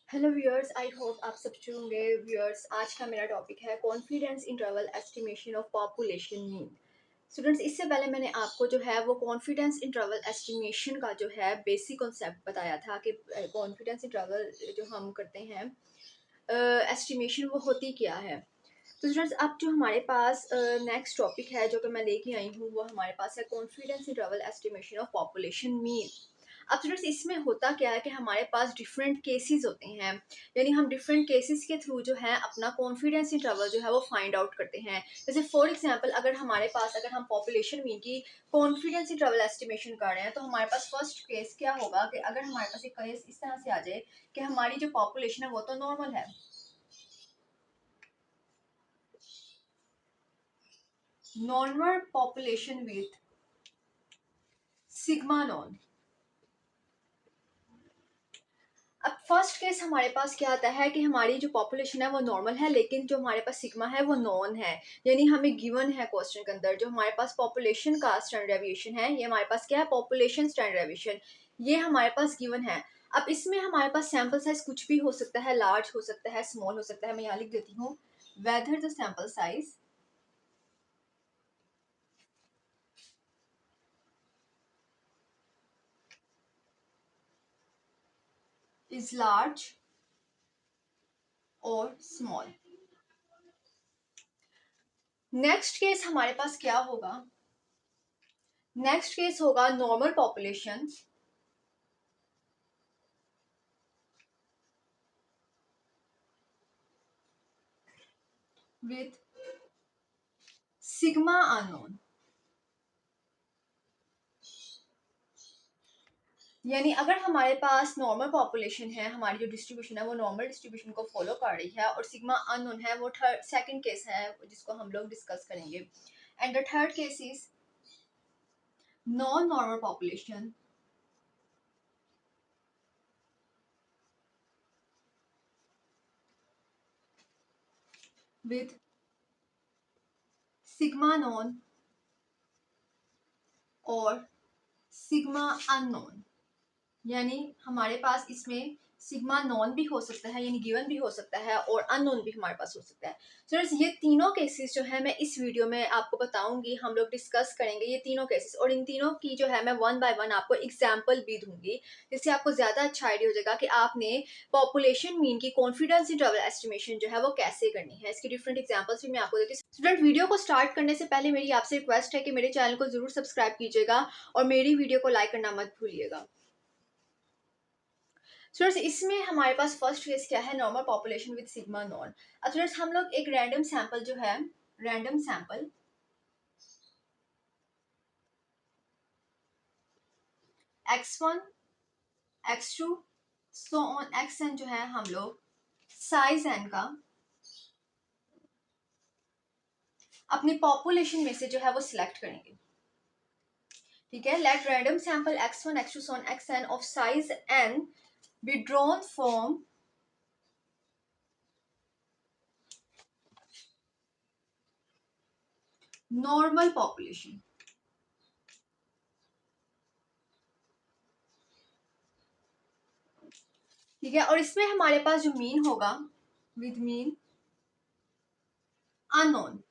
Hello viewers, I hope आप सब अच्छे होंगे। व्यूअर्स, आज का मेरा टॉपिक है confidence interval estimation of population mean. Students, इससे पहले मैंने आपको जो है वो कॉन्फिडेंस इंटरवल एस्टिमेशन का जो है बेसिक कॉन्सेप्ट बताया था कि कॉन्फिडेंस इंटरवल जो हम करते हैं एस्टिमेशन वो होती क्या है। तो स्टूडेंट्स, अब जो हमारे पास नेक्स्ट टॉपिक है जो कि मैं लेके आई हूँ वो हमारे पास है confidence interval estimation of population mean. अब स्टूडेंट्स, इसमें होता क्या है कि हमारे पास डिफरेंट केसेस होते हैं, यानी हम डिफरेंट केसेस के थ्रू जो है अपना कॉन्फिडेंस इंटरवल जो है वो फाइंड आउट करते हैं। जैसे फॉर एग्जांपल, अगर हम पॉपुलेशन मीन की कॉन्फिडेंस इंटरवल एस्टिमेशन कर रहे हैं तो हमारे पास फर्स्ट केस क्या होगा कि अगर हमारे पास एक केस इस तरह से आ जाए कि हमारी जो पॉपुलेशन है वो तो नॉर्मल है, normal population with sigma non. अब फर्स्ट केस हमारे पास क्या आता है कि हमारी जो पॉपुलेशन है वो नॉर्मल है, लेकिन जो हमारे पास सिग्मा है वो नॉन है। यानी हमें गिवन है क्वेश्चन के अंदर जो हमारे पास पॉपुलेशन का स्टैंडर्ड डेविएशन है, ये हमारे पास क्या है, पॉपुलेशन स्टैंडर्ड डेविएशन, ये हमारे पास गिवन है। अब इसमें हमारे पास सैंपल साइज कुछ भी हो सकता है, लार्ज हो सकता है, स्मॉल हो सकता है। मैं यहाँ लिख देती हूँ, whether the sample size is large और स्मॉल। नेक्स्ट केस हमारे पास क्या होगा, नेक्स्ट केस होगा normal population with sigma unknown. यानी अगर हमारे पास नॉर्मल पॉपुलेशन है, हमारी जो डिस्ट्रीब्यूशन है वो नॉर्मल डिस्ट्रीब्यूशन को फॉलो कर रही है, और सिग्मा अननोन है, वो थर्ड सेकंड केस है जिसको हम लोग डिस्कस करेंगे। And the third case is non normal population with sigma non और सिग्मा अननोन। यानी हमारे पास इसमें सिग्मा नॉन भी हो सकता है, यानी गिवन भी हो सकता है, और अननोन भी हमारे पास हो सकता है। स्टूडेंट्स, ये तीनों केसेस जो है मैं इस वीडियो में आपको बताऊंगी, हम लोग डिस्कस करेंगे ये तीनों केसेस, और इन तीनों की जो है मैं वन बाय वन आपको एग्जांपल भी दूंगी, जिससे आपको ज्यादा अच्छा आइडिया हो जाएगा कि आपने पॉपुलेशन मीन की कॉन्फिडेंस इंटरवल एस्टिमेशन जो है वो कैसे करनी है। इसकी डिफरेंट एग्जाम्पल्स भी मैं आपको देती हूँ। स्टूडेंट, वीडियो को स्टार्ट करने से पहले मेरी आपसे रिक्वेस्ट है कि मेरे चैनल को जरूर सब्सक्राइब कीजिएगा और मेरी वीडियो को लाइक करना मत भूलिएगा। स्टूडेंट्स, इसमें हमारे पास फर्स्ट केस क्या है, normal population with sigma non. अब स्टूडेंट्स, हम लोग एक रैंडम सैंपल जो है, random sample x1 x2 so on xn जो है हम लोग साइज n का अपनी पॉपुलेशन में से जो है वो सिलेक्ट करेंगे। ठीक है, let random sample x1 x2 so on xn of size n be drawn from normal population. ठीक है, और इसमें हमारे पास जो मीन होगा विद मीन अननोन,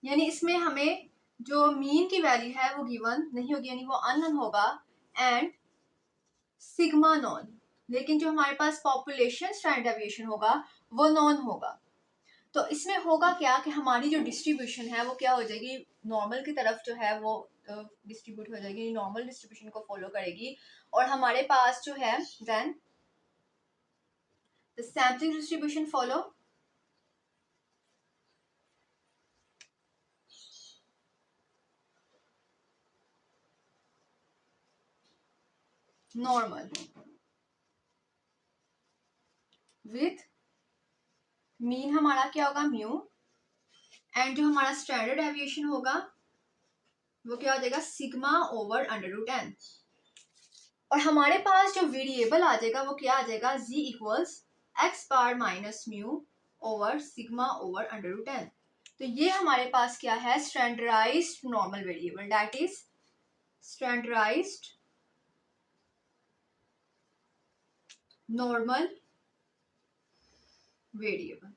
यानी इसमें हमें जो मीन की वैल्यू है वो गिवन नहीं होगी, यानी वो अननोन होगा, एंड सिग्मा नॉन। लेकिन जो हमारे पास पॉपुलेशन स्टैंडर्ड डेविएशन होगा वो नॉन होगा। तो इसमें होगा क्या कि हमारी जो डिस्ट्रीब्यूशन है वो क्या हो जाएगी, नॉर्मल की तरफ जो है वो डिस्ट्रीब्यूट हो जाएगी, नॉर्मल डिस्ट्रीब्यूशन को फॉलो करेगी, और हमारे पास जो है then the sampling distribution follow normal with mean हमारा क्या होगा, म्यू, एंड जो हमारा स्टैंडर्ड डेविएशन होगा वो क्या हो जाएगा, sigma over under root n. और हमारे पास जो वेरिएबल आ जाएगा वो क्या आ जाएगा, z equals X bar minus mu over sigma over under root N. तो ये हमारे पास क्या है, standardised normal variable, that is standardised, normal variable.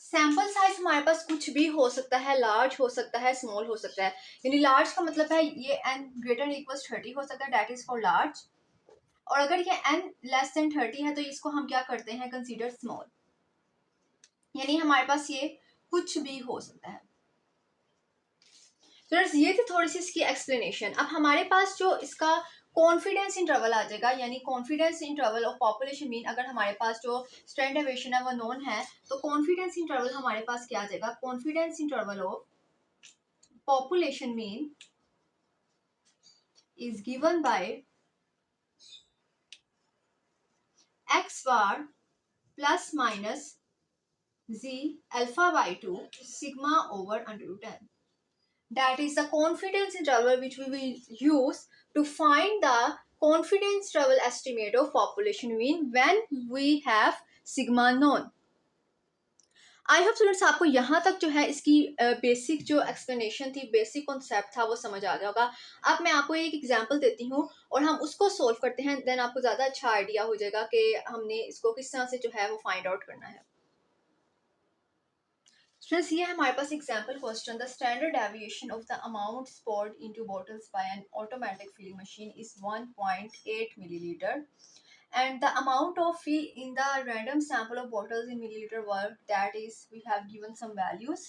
Sample size हमारे पास कुछ भी हो सकता है, लार्ज हो सकता है, स्मॉल हो सकता है। यानी लार्ज का मतलब है ये n ग्रेटर इक्वल्स 30 हो सकता है, दैट इज फॉर लार्ज। और अगर ये n लेस देन 30 है तो इसको हम क्या करते हैं, कंसीडर स्मॉल। यानी हमारे पास ये कुछ भी हो सकता है। तो ये थी थोड़ी सी इसकी एक्सप्लेनेशन। अब हमारे पास जो इसका कॉन्फिडेंस इंटरवल आ जाएगा, यानी confidence interval of population mean, अगर हमारे पास जो स्टैंडर्ड डेविएशन है वो नोन है, तो कॉन्फिडेंस इंटरवल हमारे पास क्या आ जाएगा, confidence interval of population mean is given by x bar plus minus z alpha by 2 sigma over under root n. That is the confidence interval which we will use to find the confidence interval estimate of population mean when we have sigma known. I hope students आपको यहाँ तक जो है इसकी basic जो explanation थी, basic concept था, वो समझ आ गया होगा। अब मैं आपको एक एग्जांपल देती हूँ और हम उसको सोल्व करते हैं, देन आपको ज़्यादा अच्छा आइडिया हो जाएगा कि हमने इसको किस तरह से जो है वो फाइंड आउट करना है। स्टूडेंट्स ये है हमारे पास example question, the standard deviation of the amount poured into bottles by an automatic filling machine is 1.8 milliliter. And the amount of fill in the random sample of bottles in milliliter were, that is, we have given some values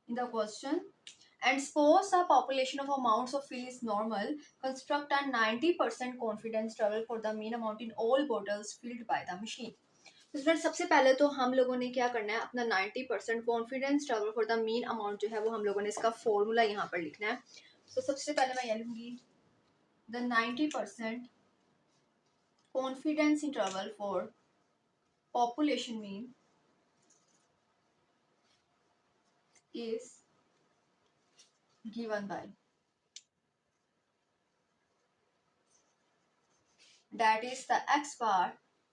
in the question. And suppose the population of amounts of fill is normal, construct a 90% confidence interval for the mean amount in all bottles filled by the machine. तो student सबसे पहले तो हम लोगों ने क्या करना है, अपना 90% confidence interval for the mean amount जो है वो हम लोगों ने इसका फॉर्मूला यहाँ पर लिखना है। तो सबसे पहले मैं ये लूँगी the 90% confidence interval for population mean is given by, that is the x bar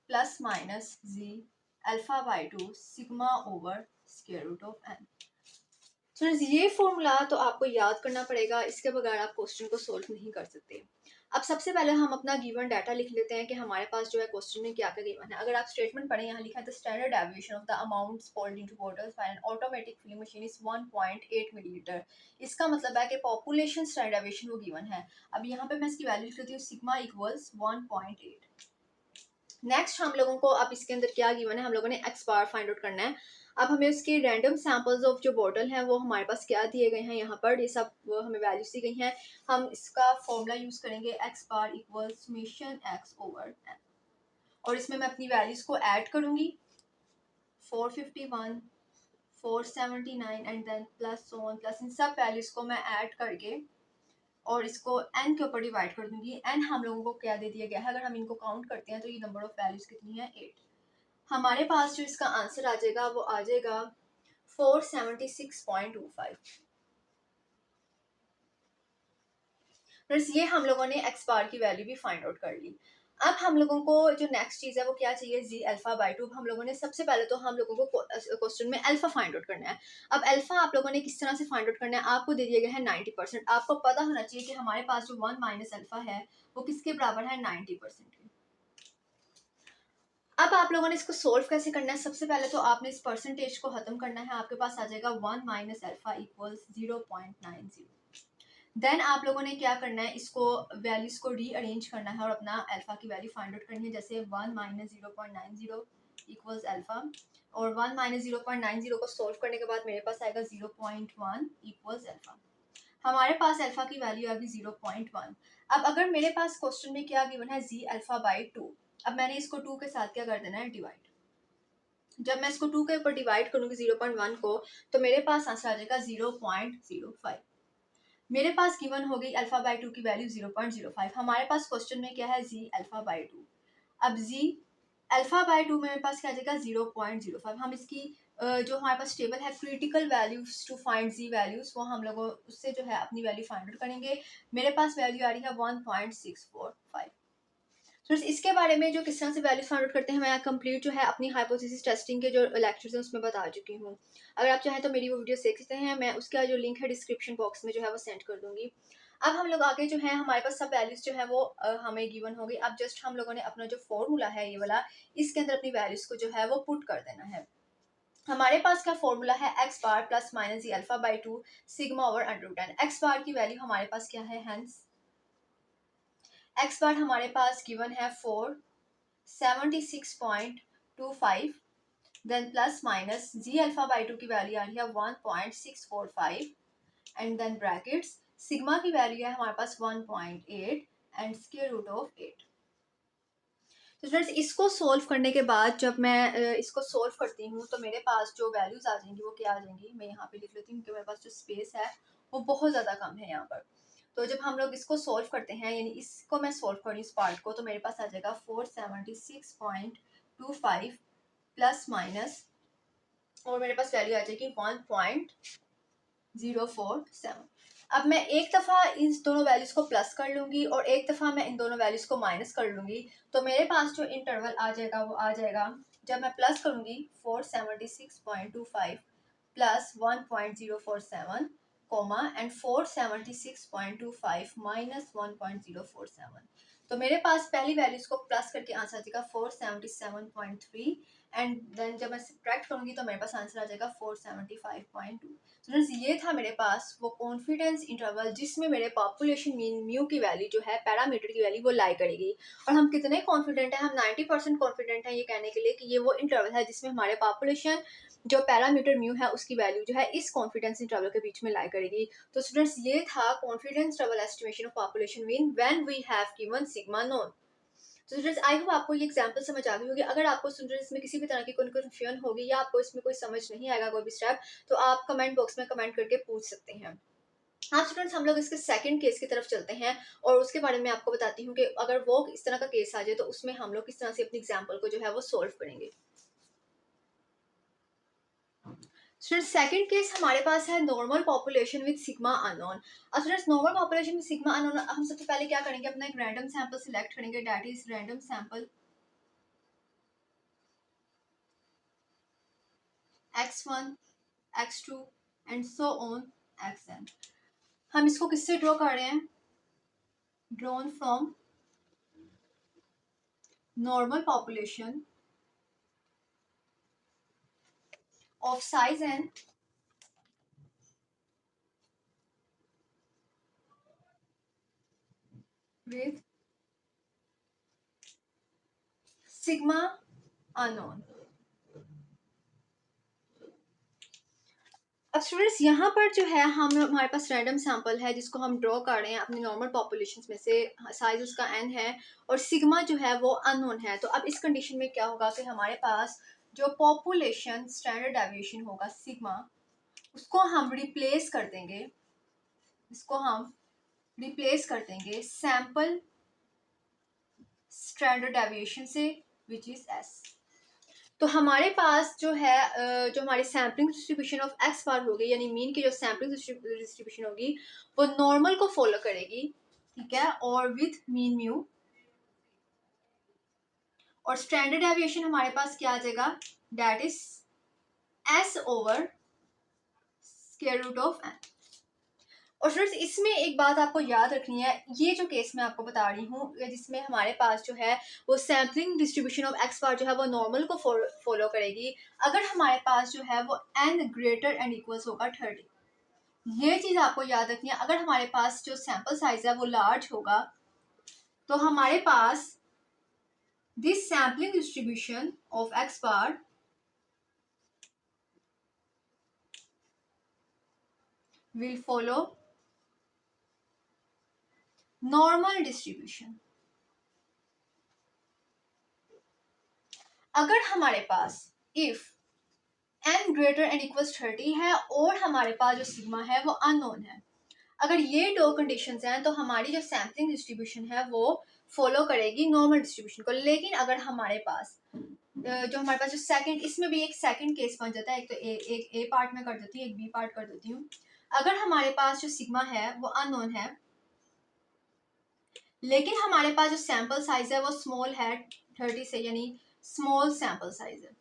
plus minus z alpha by 2 sigma over square root of n. तो ये फॉर्मूला तो आपको याद करना पड़ेगा, इसके बगैर आप क्वेश्चन को सोल्व नहीं कर सकते। अब सबसे पहले हम अपना गिवन डाटा लिख लेते हैं कि हमारे पास जो है क्वेश्चन में क्या क्या गिवन है। अगर आप स्टेटमेंट पढ़ें, यहाँ लिखा है the standard deviation of the amounts poured into bottles by an automatic filling machine is 1.8 millilitre. इसका मतलब है कि पॉपुलेशन स्टैंडर्ड डेविएशन वो गिवन है। अब यहाँ पे मैं इसकी वैल्यू लिख लेती हूँ, सिग्मा इक्वल्स 1.8। नेक्स्ट हम लोगों को अब इसके अंदर क्या गिवन है, हम लोगों ने एक्स बार फाइंड आउट करना है। अब हमें उसके रैंडम सैंपल्स ऑफ जो बॉटल हैं वो हमारे पास क्या दिए गए हैं, यहाँ पर ये सब हमें वैल्यूज दी गई हैं। हम इसका फॉर्मूला यूज करेंगे, X bar equal summation X over N, और इसमें मैं अपनी वैल्यूज को ऐड करूंगी, 451 479 and then plus on plus, इन सब वैल्यूज को मैं ऐड करके और इसको n के ऊपर डिवाइड कर दूंगी। n हम लोगों को क्या दे दिया गया है, अगर हम इनको काउंट करते हैं तो ये नंबर ऑफ वैल्यूज कितनी है, 8। हमारे पास जो इसका आंसर आ जाएगा वो आ जाएगा 476.25। फ्रेंड्स ये हम लोगों ने एक्स बार की वैल्यू भी फाइंड आउट कर ली। अब हम लोगों को जो नेक्स्ट चीज़ है वो क्या चाहिए, जी अल्फा बाई 2। हम लोगों ने सबसे पहले तो हम लोगों को क्वेश्चन में अल्फा फाइंड आउट करना है। अब अल्फा आप लोगों ने किस तरह से फाइंड आउट करना है, आपको दे दिया गया है 90%। आपको पता होना चाहिए कि हमारे पास जो 1 माइनस अल्फा है वो किसके बराबर है, 90% के। अब आप लोगों ने इसको सोल्व कैसे करना है, सबसे पहले तो आपने इस परसेंटेज को खत्म करना है। आपके पास आ जाएगा 1 माइनस अल्फा इक्वल्स 0.90। देन आप लोगों ने क्या करना है, इसको वैल्यूज को रीअरेंज करना है और अपना अल्फा की वैल्यू फाइंड आउट करनी है। जैसे 1 माइनस 0.90 इक्वल्स अल्फा, और 1 माइनस 0.90 को सोल्व करने के बाद मेरे पास आएगा 0.1 इक्वल्स अल्फा। हमारे पास अल्फा की वैल्यू आ गई 0.1। अब अगर मेरे पास क्वेश्चन में क्या गिवन है, जी अल्फा बाई 2। अब मैंने इसको 2 के साथ क्या कर देना है, डिवाइड। जब मैं इसको 2 के ऊपर डिवाइड करूंगी 0.1 को, तो मेरे पास आंसर आ जाएगा 0.05। मेरे पास गिवन हो गई अल्फा बाई 2 की वैल्यू 0.05। हमारे पास क्वेश्चन में क्या है, जी अल्फा बाई 2। अब जी अल्फा बाई 2 में मेरे पास क्या आ जाएगा, 0.05। हम इसकी जो हमारे पास टेबल है critical values to find z values, वो हम लोग उससे जो है अपनी वैल्यू फाइंड आउट करेंगे। मेरे पास वैल्यू आ रही है 1.645। तो इसके बारे में जो किस तरह से वैल्यूज फाइंड आउट करते हैं, मैं कंप्लीट जो है अपनी हाइपोथेसिस टेस्टिंग के जो लेक्चर्स हैं उसमें बता चुकी हूँ। अगर आप चाहें तो मेरी वो वीडियो देख सकते हैं, मैं उसका जो लिंक है डिस्क्रिप्शन बॉक्स में जो है वो सेंड कर दूंगी। अब हम लोग आगे जो है हमारे पास सब वैल्यूज जो है वो हमें गिवन होगी। अब जस्ट हम लोगों ने अपना जो फॉर्मूला है ये वाला, इसके अंदर अपनी वैल्यूज को जो है वो पुट कर देना है। हमारे पास क्या फॉर्मूला है, x bar plus minus ji alpha by 2 sigma over √10। X bar की वैल्यू हमारे पास क्या है, हेंस एक्स बार हमारे पास गिवन है 476.25, then plus minus ji alpha by 2 की वैल्यू आ रही है 1.645, एंड देन ब्रैकेट्स सिग्मा की वैल्यू है हमारे पास 1.8 एंड स्क्वायर रूट ऑफ 8। तो फ्रेंड्स इसको सोल्व करने के बाद जब मैं इसको सोल्व करती हूँ तो मेरे पास जो वैल्यूज आ जाएंगी वो क्या आ जाएंगी, मैं यहाँ पे लिख लेती हूँ क्योंकि मेरे पास जो स्पेस है वो बहुत ज़्यादा कम है यहाँ पर। तो जब हम लोग इसको सोल्व करते हैं, यानी इसको मैं सोल्व करूँ इस पार्ट को, तो मेरे पास आ जाएगा 476.25 प्लस माइनस, और मेरे पास वैल्यू आ जाएगी 1.047। अब मैं एक दफ़ा इन दोनों वैल्यूज़ को प्लस कर लूँगी और एक दफ़ा मैं इन दोनों वैल्यूज़ को माइनस कर लूँगी, तो मेरे पास जो इंटरवल आ जाएगा वो आ जाएगा, जब मैं प्लस करूँगी 476.25 प्लस 1.047 कोमा एंड 476.25 माइनस 1.047, तो मेरे पास पहली वैल्यूज को प्लस करके आंसर आ जाएगा 477.3, एंड देन जब मैं सब्ट्रैक्ट करूँगी तो मेरे पास आंसर आ जाएगा 475.2। स्टूडेंट्स ये था मेरे पास वो कॉन्फिडेंस इंटरवल जिसमें मेरे पॉपुलेशन मीन म्यू की वैल्यू जो है पैरामीटर की वैल्यू वो लाई करेगी। और हम कितने कॉन्फिडेंट हैं, हम 90% कॉन्फिडेंट हैं ये कहने के लिए कि ये वो इंटरवल है जिसमें हमारे पॉपुलेशन जो पैरामीटर म्यू है उसकी वैल्यू जो है इस कॉन्फिडेंस इंटरवल के बीच में लाई करेगी। तो स्टूडेंट्स ये था confidence interval estimation of population mean when we have given sigma known. तो स्टूडेंट्स आई होप आपको ये एग्जांपल समझ आ गई होगी। अगर आपको स्टूडेंट्स इसमें किसी भी तरह की कोई कन्फ्यूजन होगी या आपको इसमें कोई समझ नहीं आएगा कोई भी स्टेप, तो आप कमेंट बॉक्स में कमेंट करके पूछ सकते हैं। हाँ स्टूडेंट्स हम लोग इसके सेकंड केस की तरफ चलते हैं और उसके बारे में आपको बताती हूँ कि अगर वो इस तरह का केस आ जाए तो उसमें हम लोग किस तरह से अपनी एग्जाम्पल को जो है वो सोल्व करेंगे। स्टूडेंट्स सेकंड केस हमारे पास है normal population with sigma unknown. अब students normal population with sigma unknown, हम सबसे पहले क्या करेंगे, अपना एक रैंडम सैंपल सिलेक्ट करेंगे, that is random sample x1 x2 and so on xn। हम इसको किससे ड्रॉ कर रहे हैं, drawn from normal population of size n with sigma unknown। अब स्टूडेंट्स यहाँ पर जो है हम हमारे पास रैंडम सैंपल है जिसको हम ड्रॉ कर रहे हैं अपनी नॉर्मल पॉपुलेशन में से, साइज उसका n है और सिग्मा जो है वो अननोन है। तो अब इस कंडीशन में क्या होगा कि हमारे पास जो पॉपुलेशन स्टैंडर्ड डेविएशन होगा सिग्मा, उसको हम रिप्लेस कर देंगे, इसको हम रिप्लेस कर देंगे सैंपल स्टैंडर्ड डेविएशन से विच इज s। तो हमारे पास जो है जो हमारी sampling distribution of x bar होगी, यानी मीन की जो सैम्पलिंग डिस्ट्रीब्यूशन होगी वो नॉर्मल को फॉलो करेगी, ठीक है, और विथ मीन म्यू, और स्टैंडर्ड डेविएशन हमारे पास क्या आ जाएगा, that is s over square root of n. और फ्रेंड्स इसमें एक बात आपको याद रखनी है, ये जो केस मैं आपको बता रही हूँ जिसमें हमारे पास जो है वो सैम्पलिंग डिस्ट्रीब्यूशन ऑफ एक्स बार जो है वो नॉर्मल को फॉलो करेगी अगर हमारे पास जो है वो n ग्रेटर एंड इक्वल्स होगा 30। ये चीज़ आपको याद रखनी है, अगर हमारे पास जो सैंपल साइज है वो लार्ज होगा तो हमारे पास this sampling distribution of x bar will follow normal distribution. अगर हमारे पास if n greater and equals 30 है और हमारे पास जो सिग्मा है वो अननोन है, अगर ये दो कंडीशंस हैं तो हमारी जो सैम्पलिंग डिस्ट्रीब्यूशन है वो फॉलो करेगी नॉर्मल डिस्ट्रीब्यूशन को। लेकिन अगर हमारे पास जो हमारे पास जो सेकंड, इसमें भी एक सेकंड केस बन जाता है, एक तो एक ए पार्ट में कर देती हूँ, एक बी पार्ट कर देती हूँ। अगर हमारे पास जो सिग्मा है वो अननोन है लेकिन हमारे पास जो सैंपल साइज है वो स्मॉल है 30 से, यानी स्मॉल सैंपल साइज है,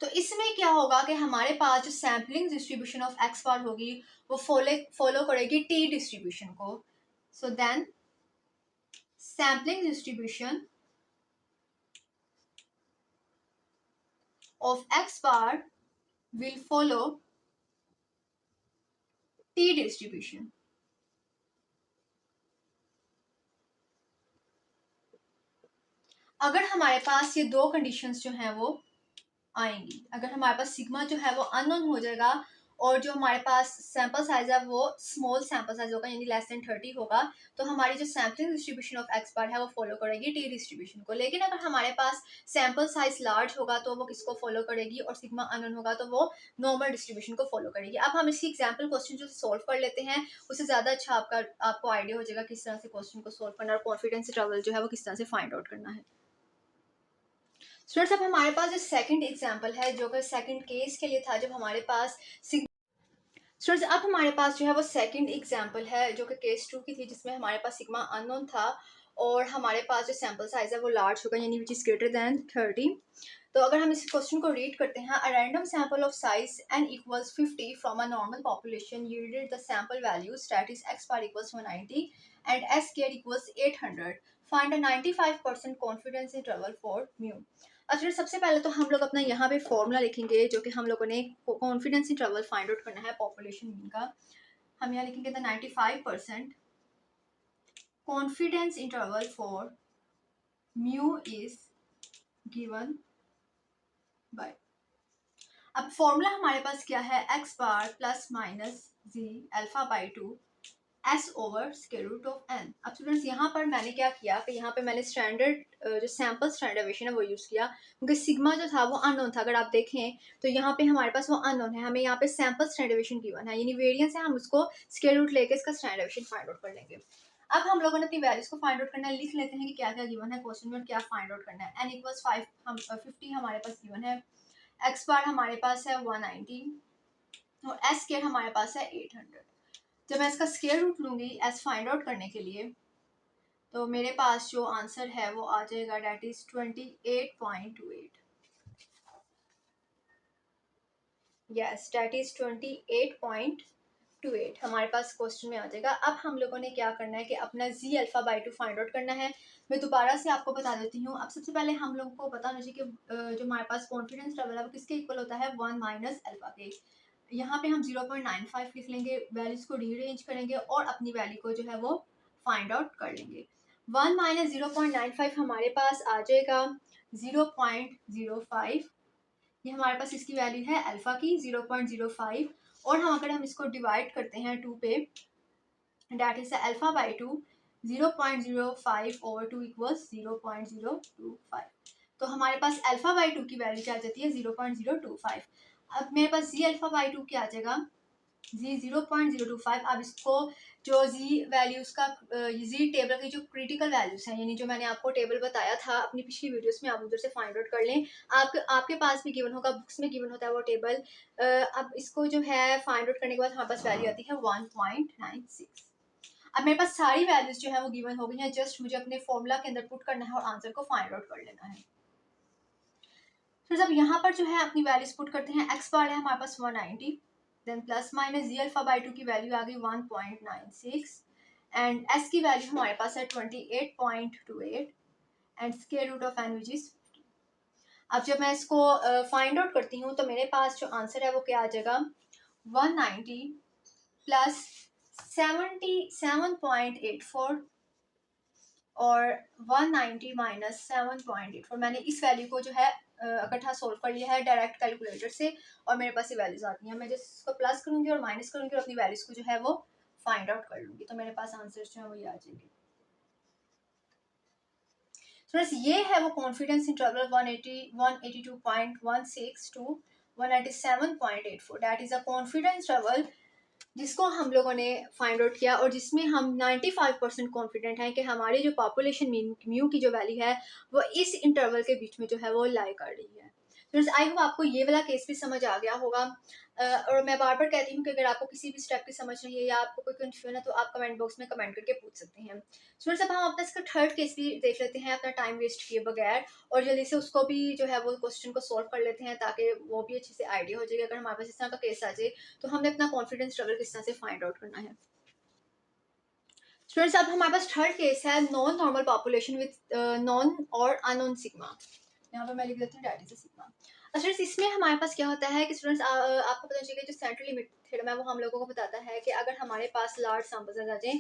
तो इसमें क्या होगा कि हमारे पास जो sampling distribution of x bar होगी वो फॉलो करेगी टी डिस्ट्रीब्यूशन को. So then sampling distribution of x bar will follow t distribution. अगर हमारे पास ये दो कंडीशंस जो हैं वो आएंगी, अगर हमारे पास सिग्मा जो है वो अननोन हो जाएगा और जो हमारे पास सैंपल साइज है वो स्मॉल सैंपल साइज होगा यानी लेस देन 30 होगा, तो हमारी जो sampling distribution of x bar है वो फॉलो करेगी टी डिस्ट्रीब्यूशन को. लेकिन अगर हमारे पास सैंपल साइज लार्ज होगा तो वो किसको फॉलो करेगी, और सिग्मा अननोन होगा तो वो नॉर्मल डिस्ट्रीब्यूशन को फॉलो करेगी. अब हम इसकी एग्जाम्पल क्वेश्चन जो सॉल्व कर लेते हैं, उससे ज़्यादा अच्छा आपको आइडिया हो जाएगा किस तरह से क्वेश्चन को सॉल्व करना और कॉन्फिडेंस इंटरवल जो है वो किस तरह से फाइंड आउट करना है. स्टूडेंट्स, अब हमारे पास जो सेकंड एग्जांपल है जो कि सेकंड केस के लिए था, जब हमारे पास स्टूडेंट्स अब हमारे पास जो है वो सेकंड एग्जांपल है जो कि केस 2 की थी, जिसमें हमारे पास सिग्मा अननोन था और हमारे पास जो सैंपल साइज है वो लार्ज होगा यानी विच इज ग्रेटर देन 30. तो अगर हम इस क्वेश्चन को रीड करते हैं, a random sample of size n equals 50 from a normal population yielded the sample values that is x bar equals 190 and s square equals 800. Find a 95% confidence interval for mu. अच्छा, सबसे पहले तो हम लोग अपना यहाँ पे फॉर्मूला लिखेंगे जो कि हम लोगों ने कॉन्फिडेंस इंटरवल फाइंड आउट करना है पॉपुलेशन मीन का. हम यहाँ लिखेंगे the 95% confidence interval for mu is given by. अब फॉर्मूला हमारे पास क्या है, x bar plus minus ji alpha by 2 s over square root of n. अब स्टूडेंट्स यहाँ पर मैंने क्या किया कि यहाँ पे मैंने स्टैंडर्ड जो सैम्पल स्टैंडर्डेशन है वो यूज़ किया, क्योंकि सिग्मा जो था वो अननोन था. अगर आप देखें तो यहाँ पे हमारे पास वो अननोन है, हमें यहाँ पे सैम्पल स्टैंडर्डेशन गिवन है यानी वेरिएंस है, हम उसको स्क्वायर रूट लेके इसका स्टैंडर्डेशन फाइंड आउट कर लेंगे. अब हम लोगों ने अपनी वैल्यूज को फाइंड आउट करना है, लिख लेते हैं कि क्या क्या गिवन है क्वेश्चन में और क्या फाइंड आउट करना है. एन इक्वल्स 50 हमारे पास गिवन है, एक्स बार हमारे पास है 190 और एस स्क्वायर हमारे पास है 800. जब मैं इसका स्क्वायर रूट लूँगी एस फाइंड आउट करने के लिए, तो मेरे पास जो आंसर है वो आ जाएगा that is 28.28. Yes, that is 28.28 हमारे पास क्वेश्चन में आ जाएगा. अब हम लोगों ने क्या करना है कि अपना जी अल्फा बाई 2 फाइंड आउट करना है. मैं दोबारा से आपको बता देती हूँ. अब सबसे पहले हम लोगों को पता होना चाहिए कि जो हमारे पास कॉन्फिडेंस लेवल है वो किसके इक्वल होता है, 1 माइनस अल्फा के. यहाँ पे हम 0.95 लिख लेंगे, वैल्यूज को रीअरेंज करेंगे और अपनी वैल्यू को जो है वो फाइंड आउट कर लेंगे. 1 माइनस 0.95 हमारे पास आ जाएगा 0.05. ये हमारे पास इसकी वैल्यू है अल्फा की 0.05. और अगर हम इसको डिवाइड करते हैं 2 पे, that is alpha by 2, 0.05 over 2 equals 0.025. तो हमारे पास अल्फा बाई 2 की वैल्यू क्या आ जाती है, 0.025. अब मेरे पास जी अल्फा बाई 2 क्या आ जाएगा, जी 0.025. अब इसको जो जी वैल्यूज का जी टेबल की जो क्रिटिकल वैल्यूज हैं, यानी जो मैंने आपको टेबल बताया था अपनी पिछली वीडियोस में, आप उधर से फाइंड आउट कर लें. आपके पास भी गिवन होगा, बुक्स में गिवन होता है वो टेबल. अब इसको जो है फाइंड आउट करने के बाद हमारे पास वैल्यू आती है 1.96. अब मेरे पास सारी वैल्यूज जो है वो गिवन हो गई हैं, जस्ट मुझे अपने फॉर्मूला के अंदर पुट करना है और आंसर को फाइंड आउट कर लेना है. फिर जब यहाँ पर जो है अपनी वैल्यूज पुट करते हैं, एक्स बार है हमारे पास 190, then plus minus ji alpha by 2 की वैल्यू आ गई 1.96 एंड एस की वैल्यू हमारे पास है 28.28 and square root of n which is 50. अब जब मैं इसको फाइंड आउट करती हूँ तो मेरे पास जो आंसर है वो क्या आ जाएगा, 190 प्लस 77.84 और 190 माइनस 7.84. मैंने इस वैल्यू को जो है इकट्ठा सोल्व कर लिया है डायरेक्ट कैलकुलेटर से और मेरे पास ये वैल्यूज आती हैं. मैं जस्ट इसको प्लस करूंगी और माइनस करूंगी और अपनी वैल्यूज को जो है वो फाइंड आउट कर लूंगी, तो मेरे पास आंसर जो है वो ये आ जाएंगे. फ्रेंड्स, ये है वो confidence interval 182.16 to 197.84. That is a confidence interval जिसको हम लोगों ने फाइंड आउट किया और जिसमें हम 95% कॉन्फिडेंट हैं कि हमारी जो पॉपुलेशन म्यू की जो वैल्यू है वो इस इंटरवल के बीच में जो है वो लाई कर रही है. फ्रेंड्स आई होप आपको ये वाला केस भी समझ आ गया होगा। और मैं बार बार कहती हूँ कि अगर आपको किसी भी स्टेप की समझ नहीं है या आपको कोई कंफ्यूजन है तो आप कमेंट बॉक्स में कमेंट करके पूछ सकते हैं। फ्रेंड्स अब हम अपना इसका थर्ड केस भी देख लेते हैं अपना टाइम वेस्ट किए बगैर, और जल्दी से उसको भी जो है वो क्वेश्चन को सॉल्व कर लेते हैं ताकि वो भी अच्छे से आइडिया हो जाएगा। अगर हमारे पास इस तरह का केस आ जाए तो हमने अपना कॉन्फिडेंस लेवल किस तरह से फाइंड आउट करना है। स्टूडेंट्स अब हमारे पास थर्ड केस है non normal population with non और अननोन सिग्मा। यहाँ पर मैं लिख देती हूँ डेट इज सिग्मा। स्टूडेंट्स इसमें हमारे पास क्या होता है कि स्टूडेंट्स आपको पता चाहिए जो सेंट्रल लिमिट थ्योरम है वो हम लोगों को बताता है कि अगर हमारे पास लार्ज सैंपल आ जाए,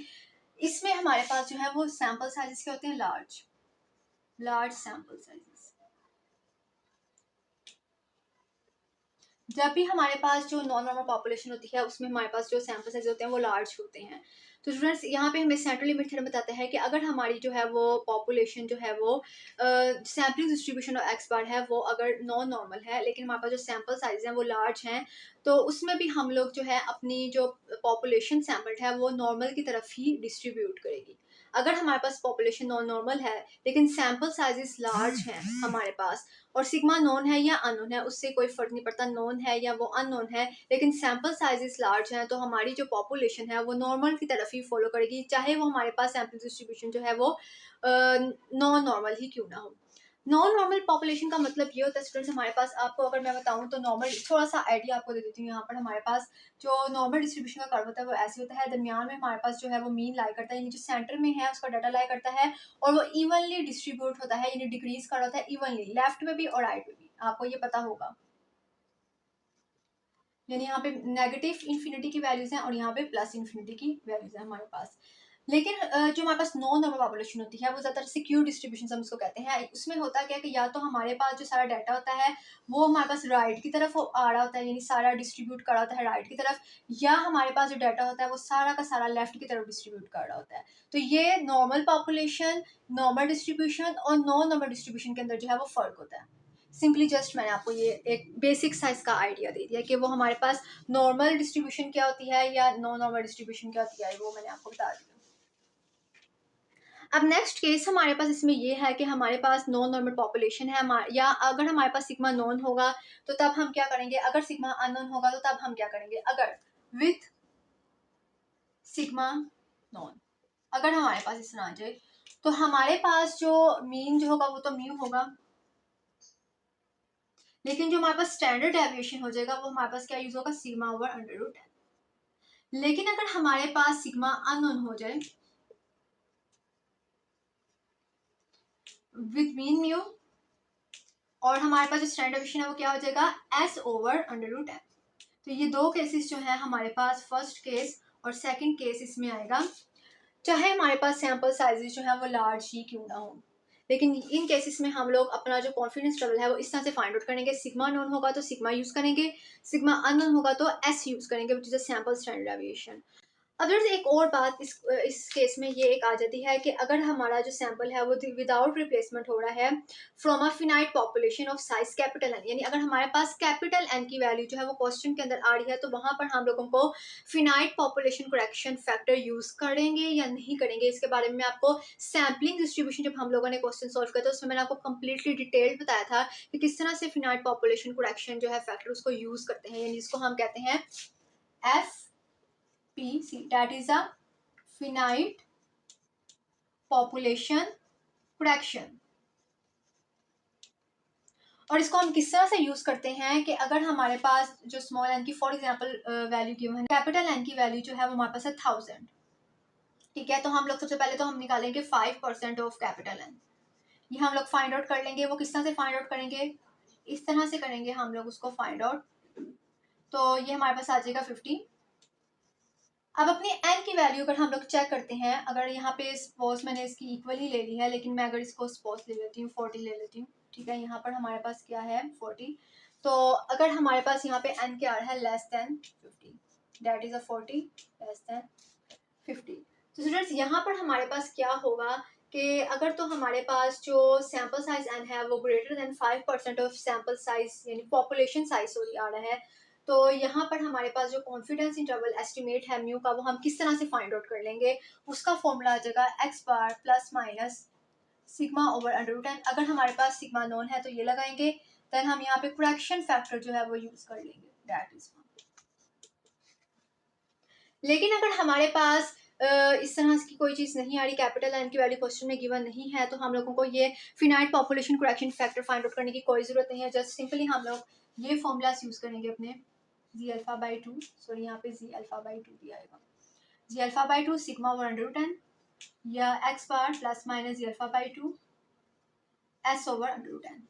इसमें हमारे पास जो है वो सैंपल साइजेस क्या होते हैं, लार्ज लार्ज सैंपल साइजेस। जब भी हमारे पास जो नॉन नॉर्मल पॉपुलेशन होती है उसमें हमारे पास जो सैंपल साइज होते हैं वो लार्ज होते हैं। तो स्टूडेंट्स यहाँ पे हमें सेंट्रल लिमिट थ्योरम बताता है कि अगर हमारी जो है वो पॉपुलेशन जो है वो sampling distribution of x bar है वो अगर नॉन नॉर्मल है लेकिन हमारे पास जो सैंपल साइज है वो लार्ज हैं, तो उसमें भी हम लोग जो है अपनी जो पॉपुलेशन सैम्पल्ड है वो नॉर्मल की तरफ ही डिस्ट्रीब्यूट करेगी। अगर हमारे पास पॉपुलेशन नॉन नॉर्मल है लेकिन सैंपल साइजेस लार्ज हैं हमारे पास और सिग्मा नोन है या अननोन है उससे कोई फर्क नहीं पड़ता, नोन है या वो अननोन है, लेकिन सैंपल साइजेस लार्ज हैं तो हमारी जो पॉपुलेशन है वो नॉर्मल की तरफ ही फॉलो करेगी, चाहे वो हमारे पास सैंपल डिस्ट्रीब्यूशन जो है वो नॉन नॉर्मल ही क्यों ना हो। नॉन नॉर्मल पॉपुलेशन का मतलब ये होता है स्टूडेंट्स हमारे पास, आपको अगर मैं बताऊं तो नॉर्मल थोड़ा सा आइडिया आपको दे देती हूँ। यहाँ पर हमारे पास जो नॉर्मल डिस्ट्रीब्यूशन का कर्व होता है वो ऐसे होता है, दरमियान में हमारे पास जो है वो मीन लाई करता है, यानी जो सेंटर में है उसका डाटा लाई करता है और वो इवनली डिस्ट्रीब्यूट होता है, यानी डिक्रीज कर रहा होता है इवनली, लेफ्ट में भी और राइट में भी, आपको ये पता होगा। यानी यहाँ पे नेगेटिव इन्फिनिटी की वैल्यूज हैं और यहाँ पे प्लस इन्फिनिटी की वैल्यूज हैं हमारे पास। लेकिन जो हमारे पास नॉन नॉर्मल पॉपुलेशन होती है वो ज़्यादातर सिक्योर डिस्ट्रीब्यूशन हम उसको कहते हैं। उसमें होता क्या है कि या तो हमारे पास जो सारा डाटा होता है वो हमारे पास राइट की तरफ आ रहा होता है, यानी सारा डिस्ट्रीब्यूट कर रहा होता है राइट की तरफ, या हमारे पास जो डाटा होता है वो सारा का सारा लेफ्ट की तरफ डिस्ट्रीब्यूट कर रहा होता है। तो ये नॉर्मल पॉपुलेशन, नॉर्मल डिस्ट्रीब्यूशन और नॉन नॉर्मल डिस्ट्रीब्यूशन के अंदर जो है वो फ़र्क होता है। सिंपली जस्ट मैंने आपको ये एक बेसिक साइज का आइडिया दे दिया कि वो हमारे पास नॉर्मल डिस्ट्रीब्यूशन क्या होती है या नॉन नॉर्मल डिस्ट्रीब्यूशन क्या होती है, वो मैंने आपको बता दिया। अब नेक्स्ट केस हमारे पास इसमें ये है कि हमारे पास नॉन नॉर्मल पॉपुलेशन है या अगर हमारे पास सिग्मा नॉन होगा तो तब हम क्या करेंगे, अगर सिग्मा अननोन होगा तो तब हम क्या करेंगे, अगर विथ सिग्मा नॉन अगर हमारे पास इस तरह आ जाए तो हमारे पास जो मीन जो होगा वो तो म्यू होगा, लेकिन जो हमारे पास स्टैंडर्ड डेविएशन हो जाएगा वो हमारे पास क्या यूज होगा, सिग्मा ओवर अंडर रूट है। लेकिन अगर हमारे पास सिग्मा अननोन हो जाए विद मीन म्यू और हमारे पास जो स्टैंडर्ड डेविएशन है वो क्या हो जाएगा, एस ओवर अंडर रूट है। तो ये दो केसेस जो है हमारे पास, फर्स्ट केस और सेकंड केस इसमें आएगा, चाहे हमारे पास सैंपल साइजेस जो है वो लार्ज ही क्यों ना हो, लेकिन इन केसेस में हम लोग अपना जो कॉन्फिडेंस लेवल है वो इस तरह से फाइंड आउट करेंगे, सिग्मा नोन होगा तो सिग्मा यूज करेंगे, सिग्मा अननोन होगा तो एस यूज करेंगे which is a sample standard deviation. अब एक और बात इस केस में ये एक आ जाती है कि अगर हमारा जो सैंपल है वो विदाउट रिप्लेसमेंट हो रहा है from a finite population of size capital n, यानी अगर हमारे पास कैपिटल एन की वैल्यू जो है वो क्वेश्चन के अंदर आ रही है तो वहां पर हम लोगों को finite population correction factor use करेंगे या नहीं करेंगे, इसके बारे में आपको सैम्पलिंग डिस्ट्रीब्यूशन जब हम लोगों ने क्वेश्चन सॉल्व किया था उसमें मैंने आपको कंप्लीटली डिटेल्ड बताया था कि किस तरह से फिनाइट पॉपुलेशन करेक्शन जो है फैक्टर उसको यूज करते हैं, यानी जिसको हम कहते हैं F PC, that is a finite population fraction। और इसको हम किस तरह से यूज करते हैं कि अगर हमारे पास जो स्मॉल एन की फॉर एग्जांपल वैल्यू गिवन है, कैपिटल एन की वैल्यू जो है वो हमारे पास है 1000, ठीक है, तो हम लोग सबसे पहले तो हम निकालेंगे 5% ऑफ कैपिटल एन, ये हम लोग फाइंड आउट कर लेंगे। वो किस तरह से फाइंड आउट करेंगे, इस तरह से करेंगे हम लोग उसको फाइंड आउट, तो ये हमारे पास आ जाएगा 50। अब अपनी n की वैल्यू अगर हम लोग चेक करते हैं, अगर यहाँ पे सपोज मैंने इसकी इक्वल ही ले ली है, लेकिन मैं अगर इसको सपोज ले लेती हूँ 40 ले लेती हूँ, ठीक है, यहाँ पर हमारे पास क्या है 40, तो अगर हमारे पास यहाँ पे n क्या है less than 50, that is a 40 less than 50। तो स्टूडेंट्स यहाँ पर हमारे पास क्या होगा कि अगर तो हमारे पास जो सैंपल साइज n है वो greater than 5% of sample size यानी पॉपुलेशन साइज सॉरी आ रहा है, तो यहाँ पर हमारे पास जो कॉन्फिडेंस इंटरवल एस्टिमेट है म्यू का वो हम किस तरह से फाइंड आउट कर लेंगे, उसका फॉर्मूला आ जाएगा X bar plus minus sigma over under root N. अगर हमारे पास सिग्मा नॉन है तो ये लगाएंगे, देन हम यहाँ पे करेक्शन फैक्टर जो है वो यूज कर लेंगे, दैट इज 1। लेकिन अगर हमारे पास इस तरह की कोई चीज़ नहीं आ रही, कैपिटल एन की वैल्यू क्वेश्चन में गिवन नहीं है, तो हम लोगों को ये finite population correction factor find out करने की कोई ज़रूरत नहीं है। जस्ट सिंपली हम लोग ये फॉर्मूलाज यूज़ करेंगे अपने Z alpha by two, sorry यहाँ पे जी अल्फा बाई टू भी आएगा, Z alpha by two sigma over under root N या X bar plus minus ji alpha by two S over under root N.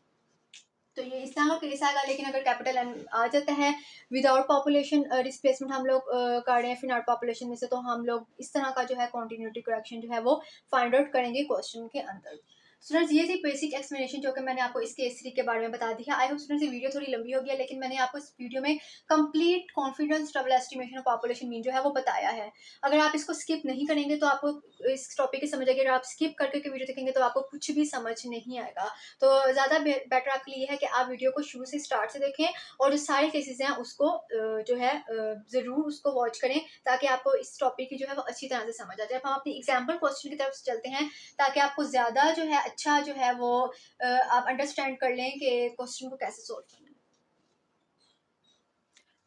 तो ये इस तरह का केस आएगा। लेकिन अगर कैपिटल एन आ जाता है विदाउट पॉपुलेशन डिस्प्लेसमेंट हम लोग कर रहे हैं फिनाइट पॉपुलेशन में से, तो हम लोग इस तरह का जो है कॉन्टिन्यूटी करेक्शन जो है वो फाइंड आउट करेंगे क्वेश्चन के अंदर। स्टूडेंट्स ये थी बेसिक एक्सप्लेनेशन जो कि मैंने आपको इस केस 3 के बारे में बता दी है। आई होप स्टूडेंट्स ये वीडियो थोड़ी लंबी हो गई है, लेकिन मैंने आपको इस वीडियो में complete confidence trouble estimation of population mean जो है वो बताया है। अगर आप इसको स्किप नहीं करेंगे तो आपको इस टॉपिक की समझ आएगी। अगर आप स्किप करके वीडियो देखेंगे तो आपको कुछ भी समझ नहीं आएगा। तो ज़्यादा बेटर आपके लिए है कि आप वीडियो को शुरू से स्टार्ट से देखें और जो सारे केसेस हैं उसको जो है ज़रूर उसको वॉच करें, ताकि आपको इस टॉपिक की जो है वो अच्छी तरह से समझ आ जाए। अब हम अपनी एग्जाम्पल क्वेश्चन की तरफ चलते हैं, ताकि आपको ज़्यादा जो है अच्छा जो है वो आप अंडरस्टैंड कर लें कि क्वेश्चन को कैसे सोल्व करना है।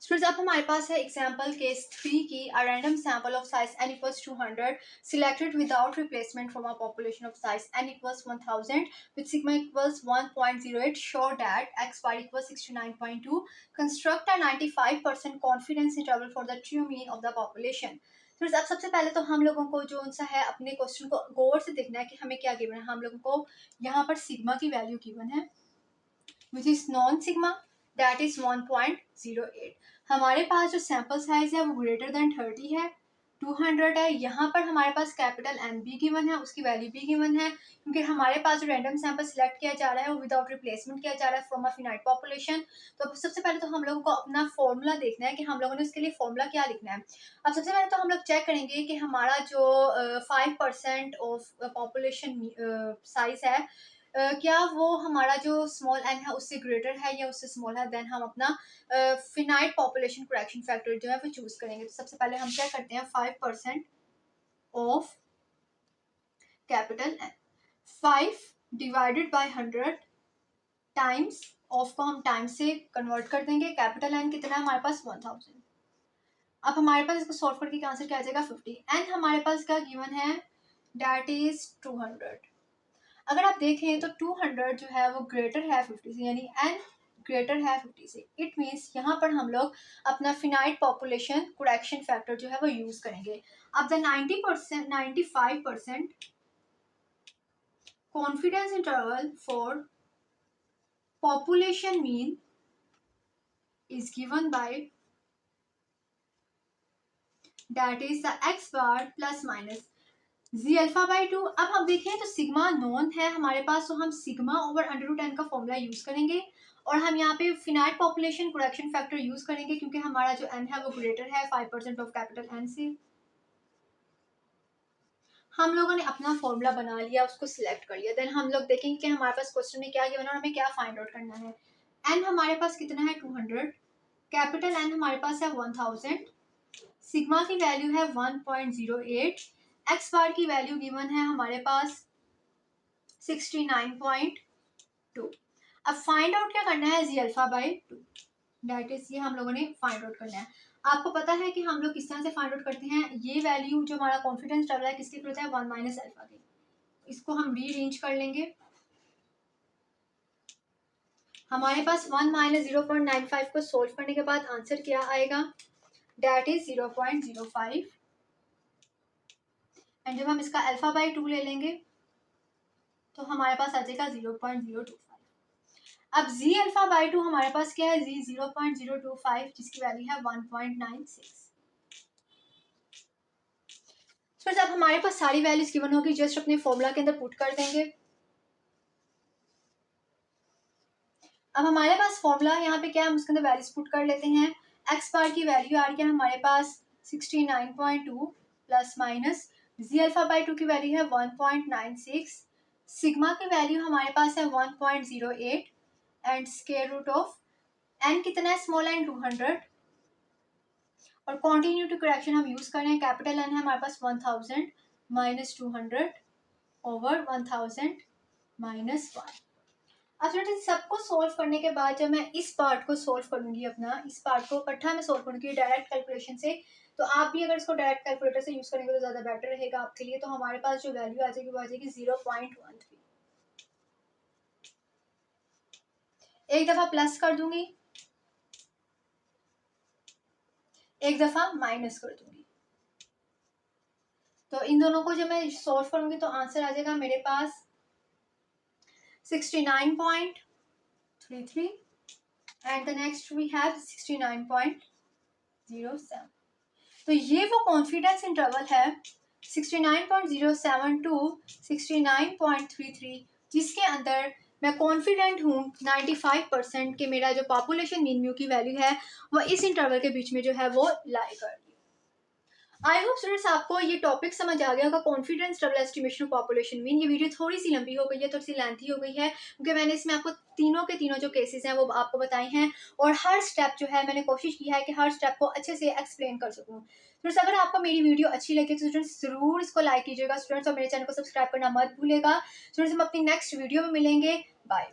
स्टूडेंट्स अब हमारे पास है एग्जाम्पल केस 3 की, a random sample of size n equals 200 selected without replacement from a population of size n equals 1000 with sigma equals 1.08 show that x bar equals 69.2 construct a 95% confidence interval for the true mean of the population। तो अब सबसे पहले तो हम लोगों को जो सा है अपने क्वेश्चन को गौर से देखना है कि हमें क्या गिवन है। हम लोगों को यहाँ पर सिग्मा की वैल्यू गिवन है which is non sigma, that is 1.08। हमारे पास जो सैंपल साइज है वो ग्रेटर देन 30 है, 200 है। यहाँ पर हमारे पास कैपिटल एन भी गिवन है, उसकी वैल्यू भी गिवन है, क्योंकि हमारे पास जो रैंडम सैंपल सिलेक्ट किया जा रहा है वो विदाउट रिप्लेसमेंट किया जा रहा है फ्रॉम अ फिनाइट पॉपुलेशन। तो सबसे पहले तो हम लोगों को अपना फॉर्मूला देखना है कि हम लोगों ने उसके लिए फॉर्मूला क्या लिखना है। अब सबसे पहले तो हम लोग चेक करेंगे कि हमारा जो 5% ऑफ पॉपुलेशन साइज है क्या वो हमारा जो स्मॉल एन है उससे ग्रेटर है या उससे स्मॉल है। देन हम अपना फिनाइट पॉपुलेशन करेक्शन फैक्टर जो है वो चूज करेंगे। तो सबसे पहले हम क्या करते हैं 5% of capital n, 5 divided by 100 times of को हम टाइम से कन्वर्ट कर देंगे। कैपिटल एन कितना है हमारे पास 1000। अब हमारे पास इसको सॉल्व करके आंसर क्या आ जाएगा 50। एन हमारे पास क्या गिवन है दैट इज 200। अगर आप देखें तो 200 जो है वो ग्रेटर है 50 से, यानी एन ग्रेटर है 50 से। इट मीन्स यहाँ पर हम लोग अपना फिनाइट पॉपुलेशन करेक्शन फैक्टर जो है वो यूज करेंगे। अब the 95% confidence interval for population mean is given by that is the x bar plus minus z alpha by 2। अब हम देखें तो सिग्मा नोन है हमारे पास, तो हम sigma over under root n का फॉर्मूला यूज करेंगे और हम यहाँ पे finite population correction factor use करेंगे, क्योंकि हमारा जो एन है वो ग्रेटर है 5% ऑफ कैपिटल एन से। हम लोगों ने अपना फॉर्मूला बना लिया, उसको सिलेक्ट कर लिया। देन हम लोग देखेंगे कि हमारे पास क्वेश्चन में क्या गिवन है और हमें क्या फाइंड आउट करना है। एन हमारे पास कितना है 200, कैपिटल एन हमारे पास है 1000, सिग्मा की वैल्यू है 1.08, एक्स बार की वैल्यू गिवन है हमारे पास 69.2। अब फाइंड आउट क्या करना है जी अल्फा बाई 2, दैट इज ये हम लोगों ने फाइंड आउट करना है। आपको पता है कि हम लोग किस तरह से फाइंड आउट करते हैं। ये वैल्यू जो हमारा कॉन्फिडेंस लेवल है किसके इक्वल होता है 1 माइनस अल्फा के। इसको हम रीअरेंज कर लेंगे। हमारे पास 1 माइनस 0.95 को सोल्व करने के बाद आंसर क्या आएगा दैट इज 0.05। एंड जब हम इसका अल्फा बाई 2 ले लेंगे तो हमारे पास आ जाएगा 0.025। अब जी अल्फा बाई 2 हमारे पास क्या है जी 0.025, जिसकी वैल्यू है 1.96। फिर जब हमारे पास सारी वैल्यूज गिवन होगी जस्ट अपने फॉर्मूला के अंदर पुट कर देंगे। अब हमारे पास फॉर्मूला यहाँ पे क्या है हम उसके अंदर वैल्यूज पुट कर लेते हैं। एक्स बार की वैल्यू आ रही है हमारे पास 69.2 plus minus ji alpha by 2 की वैल्यू है 1.96, सिग्मा की वैल्यू हमारे पास है 1.08 and square root of n कितना है स्मॉल एन 200 और कॉन्टिन्यूटी करेक्शन हम यूज कर रहे हैं। कैपिटल एन है हमारे पास 1000 माइनस 200 ओवर 1000 माइनस 1। अब स्टूडेंट्स सबको सोल्व करने के बाद जब मैं इस पार्ट को सोल्व करूंगी, अपना इस पार्ट को इकट्ठा मैं सोल्व करूंगी डायरेक्ट कैलकुलेशन से, तो आप भी अगर इसको डायरेक्ट कैलकुलेटर से यूज करेंगे तो ज़्यादा बेटर रहेगा आपके लिए। तो हमारे पास जो वैल्यू आ जाएगी वो आ जाएगी 0.13। एक दफ़ा प्लस कर दूंगी, एक दफ़ा माइनस कर दूंगी। तो इन दोनों को जब मैं सोल्व करूंगी तो आंसर आ जाएगा मेरे पास 69.33 and the next we have 69.07। तो ये वो कॉन्फिडेंस इंटरवल है 69.07 टू 69.33, जिसके अंदर मैं कॉन्फिडेंट हूँ 95% कि मेरा जो पॉपुलेशन मीन म्यू की वैल्यू है वो इस इंटरवल के बीच में जो है वो लाई कर। आई होप स्टूडेंट्स आपको ये टॉपिक समझ आ गया होगा, confidence interval estimation of population mean. ये वीडियो थोड़ी सी लंबी हो गई है, थोड़ी सी लेंथी हो गई है, क्योंकि मैंने इसमें आपको तीनों के तीनों जो केसेस हैं वो आपको बताए हैं, और हर स्टेप जो है मैंने कोशिश की है कि हर स्टेप को अच्छे से एक्सप्लेन कर सकूँ। स्टूडेंट्स अगर आपको मेरी वीडियो अच्छी लगे तो स्टूडेंट्स जरूर इसको लाइक कीजिएगा स्टूडेंट्स, और मेरे चैनल को सब्सक्राइब करना मत भूलेगा स्टूडेंट्स। हम अपनी नेक्स्ट वीडियो में मिलेंगे, बाय।